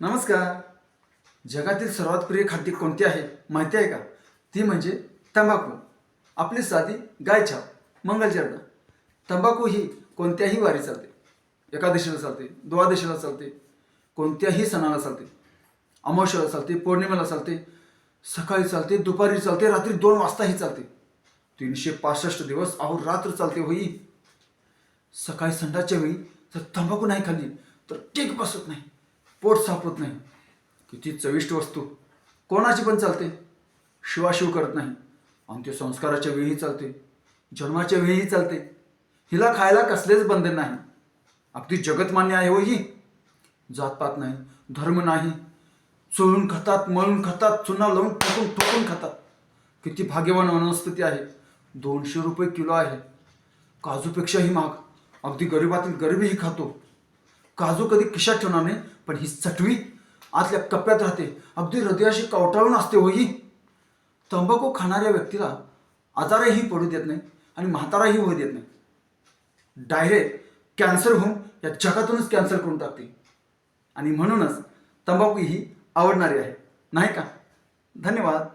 नमस्कार. जगातील सर्वात प्रिय खाद्य कोणते आहे माहिती आहे का? ती म्हणजे तंबाखू. आपली साधी गायछाप, मंगलचरण. तंबाखू ही कोणत्याही वारी चालते. एकादशीला चालते, द्वादशीला चालते, कोणत्याही सणाला चालते. अमावस्येला चालते, पौर्णिमेला चालते, सकाळी चालते, दुपारी चालते, रात्री 2 वाजताही चालते. 365 दिवस अहोरात्र चालते होई. सकाळी संडासच्या वेळी जर तंबाखू नाही खाल्ली तर टेक बसत नाही, पोट साफ होत नाही. किती चविष्ट वस्तू, कोणाची पण चालते, शिवाशिव करत नाही. अंत्यसंस्काराच्या वेळीही चालते, जन्माच्या वेळीही चालते. हिला खायला कसलेच बंधन नाही. अगदी जगतमान्य आहे हो ही. जातपात नाही, धर्म नाही. चोळून खातात, मळून खातात, चुना लावून ठोकून ठोकून खातात. किती भाग्यवान वनस्पती आहे. 200 रुपये किलो आहे. काजूपेक्षाही महाग. अगदी गरिबातील गरीबही खातो. काजू कधी खिशात ठेवणार नाही, पण ही चटवी आतल्या कप्प्यात राहते. अगदी हृदयाशी कवटाळून असते हो ही. तंबाखू खाणाऱ्या व्यक्तीला आजारही पडू देत नाही आणि म्हाताराही होऊ देत नाही. डायरेक्ट कॅन्सर होऊन या जगातूनच कॅन्सर करून टाकते. आणि म्हणूनच तंबाखू ही आवडणारी आहे, नाही का? धन्यवाद.